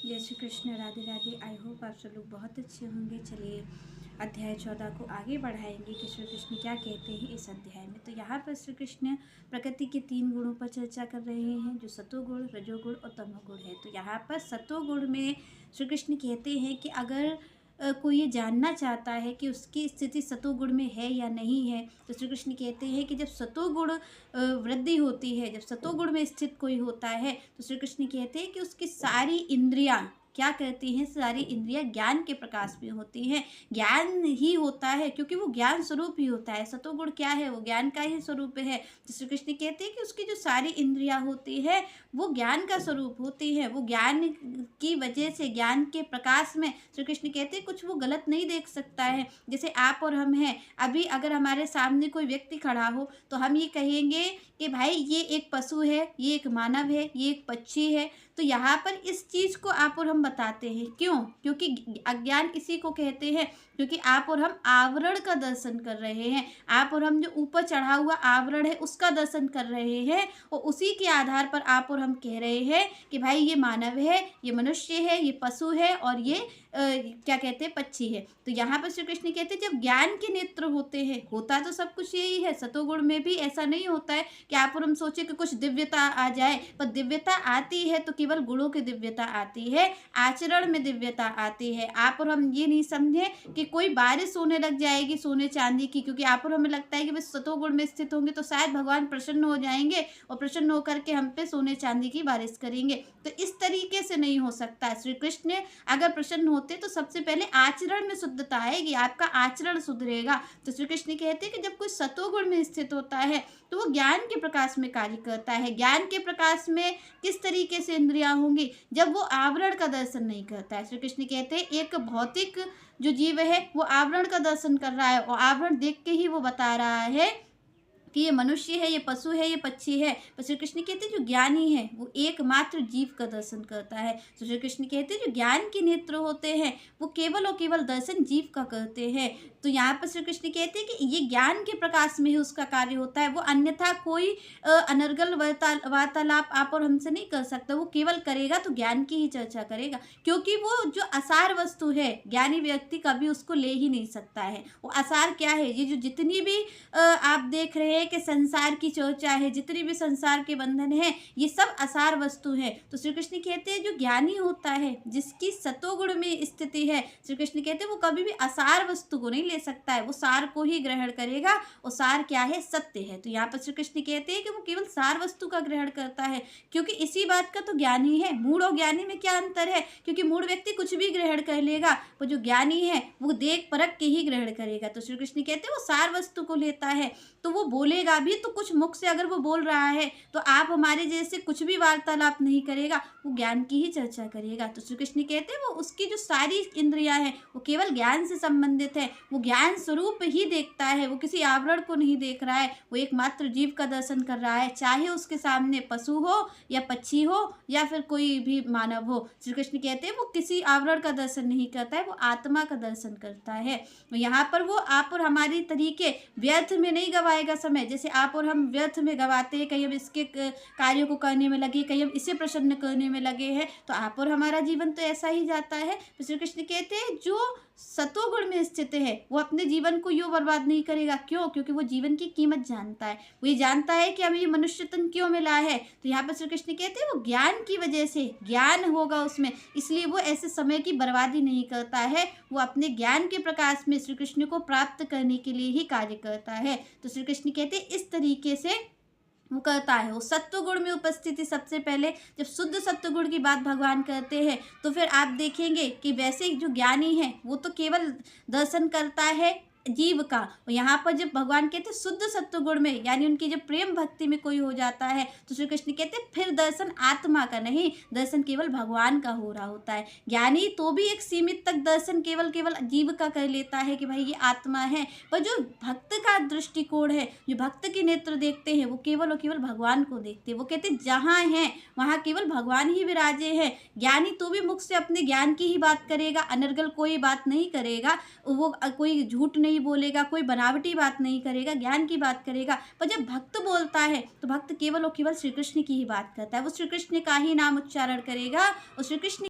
जय Shri Krishna, Radhe Radhe. I hope आप सब लोग बहुत अच्छे होंगे। चलिए अध्याय 14 को आगे बढ़ाएंगे कि श्री कृष्ण क्या कहते हैं इस अध्याय में। तो यहाँ पर श्री कृष्ण प्रकृति के 3 गुणों पर चर्चा कर रहे हैं, जो सतोगुण, रजोगुण और तमोगुण है। तो यहाँ पर सतोगुण में श्री कृष्ण कहते हैं कि अगर कोई ये जानना चाहता है कि उसकी स्थिति सतोगुण में है या नहीं है, तो श्री कृष्ण कहते हैं कि जब सतोगुण वृद्धि होती है, जब सतोगुण में स्थित कोई होता है, तो श्री कृष्ण कहते हैं कि उसकी सारी इंद्रियां क्या करती हैं, सारी इंद्रियां ज्ञान के प्रकाश में होती हैं। ज्ञान ही होता है, क्योंकि वो ज्ञान स्वरूप ही होता है। सतोगुण क्या है, वो ज्ञान का ही स्वरूप है। तो श्री कृष्ण कहते हैं कि उसकी जो सारी इंद्रियां होती है वो ज्ञान का स्वरूप होती है। वो ज्ञान की वजह से, ज्ञान के प्रकाश में श्री कृष्ण कहते हैं कुछ वो गलत नहीं देख सकता है। जैसे आप और हम हैं, अभी अगर हमारे सामने कोई व्यक्ति खड़ा हो तो हम ये कहेंगे कि भाई ये एक पशु है, ये एक मानव है, ये एक पक्षी है। तो यहाँ पर इस चीज़ को आप और हम बताते हैं। क्यों? क्योंकि अज्ञान इसी को कहते हैं। क्योंकि आप और हम आवरण का दर्शन कर रहे हैं। आप और हम जो ऊपर चढ़ा हुआ आवरण है उसका दर्शन कर रहे हैं, और उसी के आधार पर आप और हम कह रहे हैं कि भाई ये मानव है, ये मनुष्य है, ये पशु है और ये क्या कहते हैं, पक्षी है। तो यहाँ पर श्री कृष्ण कहते हैं जब ज्ञान के नेत्र होते हैं, होता तो सब कुछ यही है। सतोगुण में भी ऐसा नहीं होता है कि आप और हम सोचे कि कुछ दिव्यता आ जाए, पर दिव्यता आती है तो केवल गुणों की दिव्यता आती है, आचरण में दिव्यता आती है। आप और हम ये नहीं समझे कि कोई बारिश होने लग जाएगी सोने चांदी की, क्योंकि आप और हमें लगता है कि वे सतोगुण में स्थित होंगे तो शायद भगवान प्रसन्न हो जाएंगे और प्रसन्न होकर के हम पे सोने चांदी की बारिश करेंगे। तो इस तरीके से नहीं हो सकता। श्री कृष्ण अगर प्रसन्न होते तो सबसे पहले आचरण में शुद्धता आएगी, आपका आचरण सुधरेगा। तो श्री कृष्ण कहते हैं कि जब कोई सतोगुण में स्थित होता है तो वो ज्ञान के प्रकाश में कार्य करता है। ज्ञान के प्रकाश में किस तरीके से इंद्रियां होंगी, जब वो आवरण का दर्शन नहीं करता है। श्री कृष्ण कहते हैं एक भौतिक जो जीव है वो आवरण का दर्शन कर रहा है, और आवरण देख के ही वो बता रहा है कि ये मनुष्य है, ये पशु है, ये पक्षी है। पर श्री कृष्ण कहते हैं जो ज्ञानी है वो एकमात्र जीव का दर्शन करता है। तो श्री कृष्ण कहते हैं जो ज्ञान के नेत्र होते हैं वो केवल और केवल दर्शन जीव का करते हैं। तो यहाँ पर श्री कृष्ण कहते हैं कि ये ज्ञान के प्रकाश में ही उसका कार्य होता है। वो अन्यथा कोई अनर्गल वार्तालाप आप और हमसे नहीं कर सकता। वो केवल करेगा तो ज्ञान की ही चर्चा करेगा, क्योंकि वो जो असार वस्तु है ज्ञानी व्यक्ति कभी उसको ले ही नहीं सकता है। वो असार क्या है, ये जो जितनी भी आप देख रहे हैं कि संसार की चर्चा है, जितनी भी संसार के बंधन है, ये सब असार वस्तु है। तो श्री कृष्ण कहते हैं जो ज्ञानी होता है, जिसकी सतोगुण में स्थिति है, श्री कृष्ण कहते हैं वो कभी भी असार वस्तु को नहीं ले सकता है, वो सार को ही ग्रहण करेगा। और सार क्या है, सत्य है। तो यहाँ पर श्री कृष्ण कहते हैं कि वो केवल सार वस्तु का ग्रहण करता है, क्योंकि इसी बात का तो ज्ञानी है। मूढ़ और ज्ञानी में क्या अंतर है, क्योंकि मूढ़ व्यक्ति कुछ भी ग्रहण कर लेगा, वो जो ज्ञानी है वो देख परख के ही ग्रहण करेगा। तो श्री कृष्ण कहते हैं वो सार वस्तु को लेता है, तो वो बोलेगा भी तो कुछ मुख से अगर वो बोल रहा है तो आप हमारे जैसे कुछ भी वार्तालाप नहीं करेगा, वो ज्ञान की ही चर्चा करेगा। तो श्री कृष्ण कहते हैं वो उसकी जो सारी इंद्रियां हैं वो केवल ज्ञान से संबंधित है। वो ज्ञान स्वरूप ही देखता है, वो किसी आवरण को नहीं देख रहा है। वो एकमात्र जीव का दर्शन कर रहा है, चाहे उसके सामने पशु हो या पक्षी हो या फिर कोई भी मानव हो। श्री कृष्ण कहते हैं वो किसी आवरण का दर्शन नहीं करता है, वो आत्मा का दर्शन करता है। यहाँ पर वो आप और हमारी तरीके व्यर्थ में नहीं गवाएगा समय। जैसे आप और हम व्यर्थ में गवाते हैं, कहीं हम इसके कार्यों को करने में लगे, कहीं हम इसे प्रसन्न करने में लगे हैं, तो आप और हमारा जीवन तो ऐसा ही जाता है। तो श्री कृष्ण कहते हैं जो सतोगुण में स्थित है वो अपने जीवन को यूं बर्बाद नहीं करेगा। क्यों? क्योंकि वो जीवन की कीमत जानता है। वो ये जानता है कि हमें ये मनुष्य तन क्यों मिला है। तो यहाँ पर श्री कृष्ण कहते हैं वो ज्ञान की वजह से, ज्ञान होगा उसमें, इसलिए वो ऐसे समय की बर्बादी नहीं करता है। वो अपने ज्ञान के प्रकाश में श्री कृष्ण को प्राप्त करने के लिए ही कार्य करता है। तो श्री कृष्ण कहते हैं इस तरीके से वो करता है। वो सत्वगुण में उपस्थिति सबसे पहले, जब शुद्ध सत्वगुण की बात भगवान करते हैं तो फिर आप देखेंगे कि वैसे जो ज्ञानी है वो तो केवल दर्शन करता है जीव का। और यहाँ पर जब भगवान कहते हैं शुद्ध सत्वगुण में, यानी उनकी जब प्रेम भक्ति में कोई हो जाता है, तो श्री कृष्ण कहते हैं फिर दर्शन आत्मा का नहीं, दर्शन केवल भगवान का हो रहा होता है। ज्ञानी तो भी एक सीमित तक दर्शन केवल केवल जीव का कर लेता है कि भाई ये आत्मा है, पर जो भक्त का दृष्टिकोण है, जो भक्त के नेत्र देखते हैं, वो केवल और केवल भगवान को देखते हैं। वो कहते हैं जहाँ हैं वहाँ केवल भगवान ही विराजे हैं। ज्ञानी तो भी मुख से अपने ज्ञान की ही बात करेगा, अनर्गल कोई बात नहीं करेगा, वो कोई झूठ नहीं बोलेगा, कोई बनावटी बात नहीं करेगा, ज्ञान की बात करेगा। पर जब भक्त बोलता है तो भक्त केवल और केवल श्री कृष्ण की ही बात करता है। वो श्री कृष्ण का ही नाम उच्चारण करेगा और श्री कृष्ण